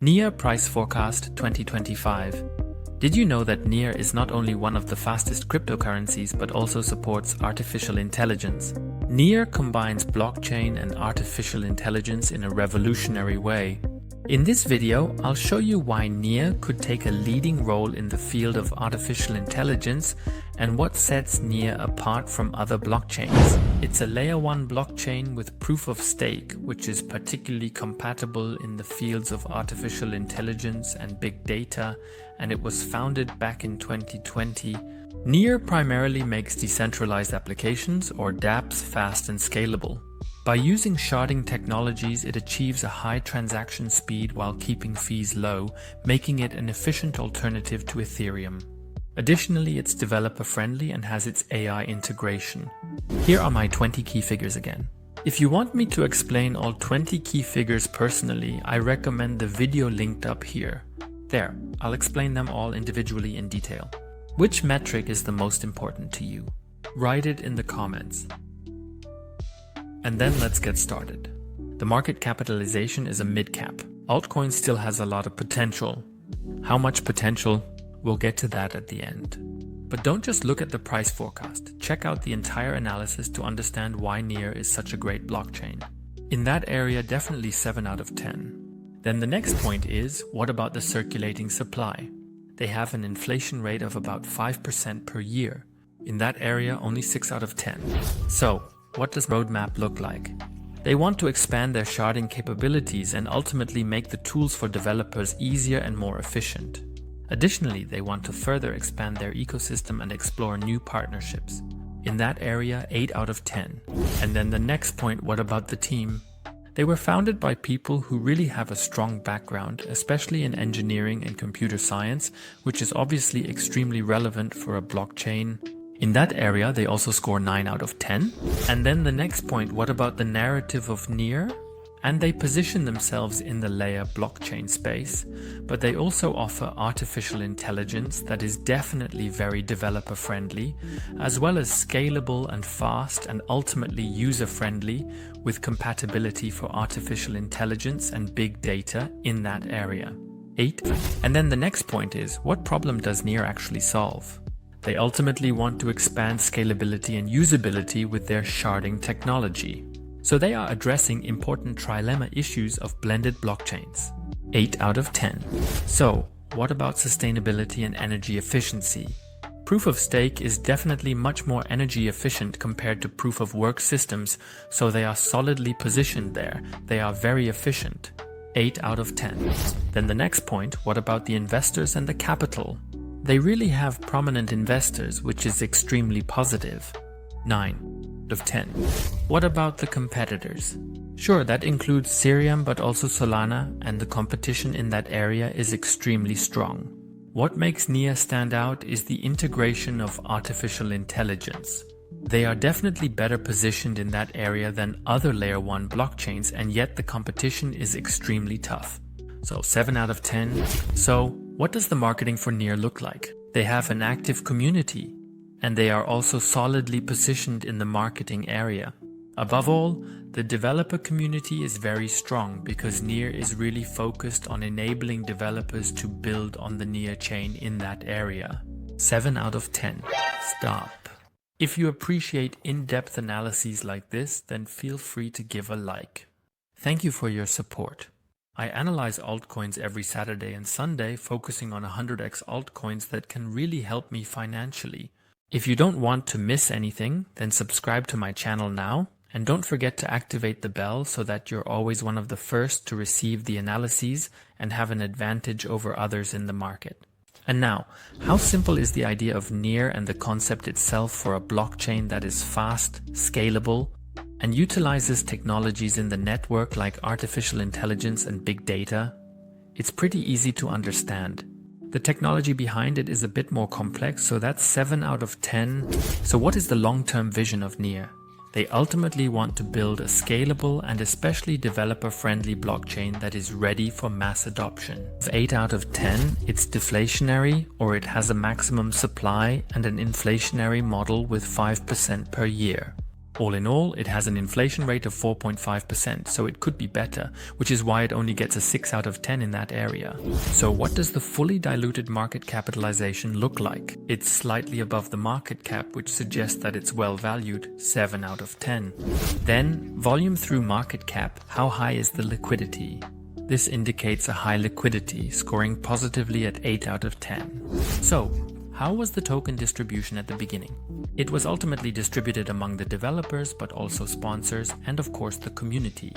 NEAR Price Forecast 2025. Did you know that NEAR is not only one of the fastest cryptocurrencies but also supports artificial intelligence? NEAR combines blockchain and artificial intelligence in a revolutionary way. In this video, I'll show you why NEAR could take a leading role in the field of artificial intelligence and what sets NEAR apart from other blockchains. It's a layer 1 blockchain with proof of stake, which is particularly compatible in the fields of artificial intelligence and big data, and it was founded back in 2020. NEAR primarily makes decentralized applications, or dApps, fast and scalable. By using sharding technologies, it achieves a high transaction speed while keeping fees low, making it an efficient alternative to Ethereum. Additionally, it's developer-friendly and has its AI integration. Here are my 20 key figures again. If you want me to explain all 20 key figures personally, I recommend the video linked up here. There, I'll explain them all individually in detail. Which metric is the most important to you? Write it in the comments. And then let's get started. The market capitalization is a mid-cap. Altcoin still has a lot of potential. How much potential? We'll get to that at the end. But don't just look at the price forecast. Check out the entire analysis to understand why NEAR is such a great blockchain. In that area, definitely 7 out of 10. Then the next point is, what about the circulating supply? They have an inflation rate of about 5% per year. In that area, only 6 out of 10. So, what does the roadmap look like? They want to expand their sharding capabilities and ultimately make the tools for developers easier and more efficient. Additionally, they want to further expand their ecosystem and explore new partnerships. In that area, 8 out of 10. And then the next point, what about the team? They were founded by people who really have a strong background, especially in engineering and computer science, which is obviously extremely relevant for a blockchain. In that area, they also score 9 out of 10. And then the next point, what about the narrative of NEAR? And they position themselves in the layer blockchain space, but they also offer artificial intelligence that is definitely very developer friendly, as well as scalable and fast and ultimately user friendly with compatibility for artificial intelligence and big data in that area. 8. And then the next point is, what problem does NEAR actually solve? They ultimately want to expand scalability and usability with their sharding technology. So they are addressing important trilemma issues of blended blockchains. 8 out of 10. So, what about sustainability and energy efficiency? Proof of stake is definitely much more energy efficient compared to proof of work systems, so they are solidly positioned there. They are very efficient. 8 out of 10. Then the next point, what about the investors and the capital? They really have prominent investors, which is extremely positive. 9 of 10. What about the competitors? Sure, that includes Ethereum but also Solana, and the competition in that area is extremely strong. What makes NEAR stand out is the integration of artificial intelligence. They are definitely better positioned in that area than other layer 1 blockchains, and yet the competition is extremely tough. So 7 out of 10. So what does the marketing for NEAR look like? They have an active community, and they are also solidly positioned in the marketing area. Above all, the developer community is very strong because NEAR is really focused on enabling developers to build on the NEAR chain in that area. 7 out of 10. Stop. If you appreciate in-depth analyses like this, then feel free to give a like. Thank you for your support. I analyze altcoins every Saturday and Sunday, focusing on 100x altcoins that can really help me financially. If you don't want to miss anything, then subscribe to my channel now, and don't forget to activate the bell so that you're always one of the first to receive the analyses and have an advantage over others in the market. And now, how simple is the idea of NEAR and the concept itself for a blockchain that is fast, scalable, and utilizes technologies in the network like artificial intelligence and big data? It's pretty easy to understand. The technology behind it is a bit more complex, so that's 7 out of 10. So what is the long-term vision of NEAR? They ultimately want to build a scalable and especially developer-friendly blockchain that is ready for mass adoption. 8 out of 10, it's deflationary, or it has a maximum supply and an inflationary model with 5% per year. All in all, it has an inflation rate of 4.5%, so it could be better, which is why it only gets a 6 out of 10 in that area. So what does the fully diluted market capitalization look like? It's slightly above the market cap, which suggests that it's well valued, 7 out of 10. Then, volume through market cap, how high is the liquidity? This indicates a high liquidity, scoring positively at 8 out of 10. So, how was the token distribution at the beginning? It was ultimately distributed among the developers, but also sponsors, and of course the community.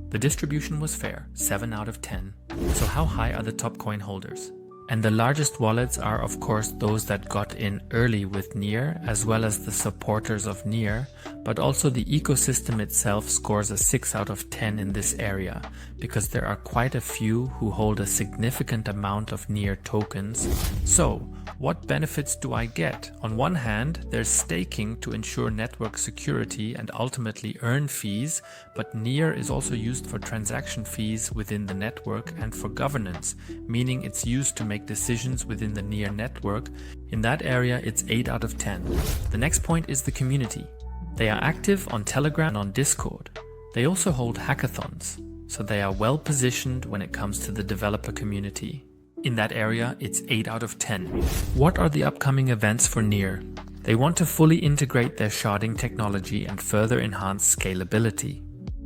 The distribution was fair, 7 out of 10. So how high are the top coin holders? And the largest wallets are of course those that got in early with NEAR, as well as the supporters of NEAR, but also the ecosystem itself scores a 6 out of 10 in this area, because there are quite a few who hold a significant amount of NEAR tokens. So, what benefits do I get? On one hand, there's staking to ensure network security and ultimately earn fees, but NEAR is also used for transaction fees within the network and for governance, meaning it's used to make decisions within the NEAR network. In that area, it's 8 out of 10. The next point is the community. They are active on Telegram and on Discord. They also hold hackathons, so they are well positioned when it comes to the developer community. In that area, it's 8 out of 10. What are the upcoming events for NEAR? They want to fully integrate their sharding technology and further enhance scalability.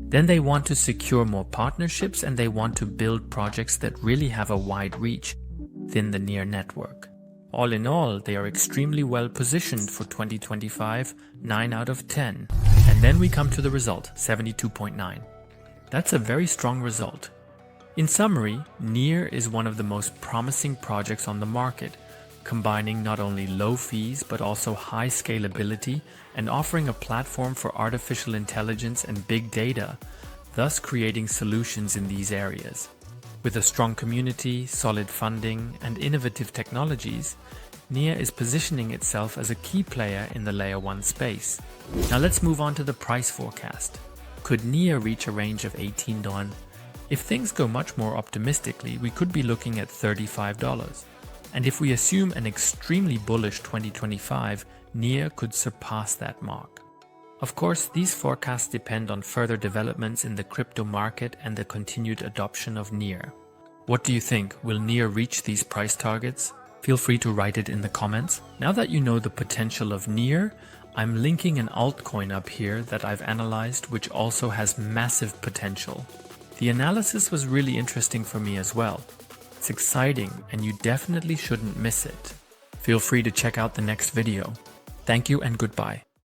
Then they want to secure more partnerships, and they want to build projects that really have a wide reach within the NEAR network. All in all, they are extremely well positioned for 2025, 9 out of 10. And then we come to the result, 72.9. That's a very strong result. In summary, NEAR is one of the most promising projects on the market, combining not only low fees but also high scalability and offering a platform for artificial intelligence and big data, thus creating solutions in these areas. With a strong community, solid funding, and innovative technologies, NEAR is positioning itself as a key player in the Layer 1 space. Now let's move on to the price forecast. Could NEAR reach a range of $18? If things go much more optimistically, we could be looking at $35. And if we assume an extremely bullish 2025, NEAR could surpass that mark. Of course, these forecasts depend on further developments in the crypto market and the continued adoption of NEAR. What do you think? Will NEAR reach these price targets? Feel free to write it in the comments. Now that you know the potential of NEAR, I'm linking an altcoin up here that I've analyzed, which also has massive potential. The analysis was really interesting for me as well. It's exciting and you definitely shouldn't miss it. Feel free to check out the next video. Thank you and goodbye.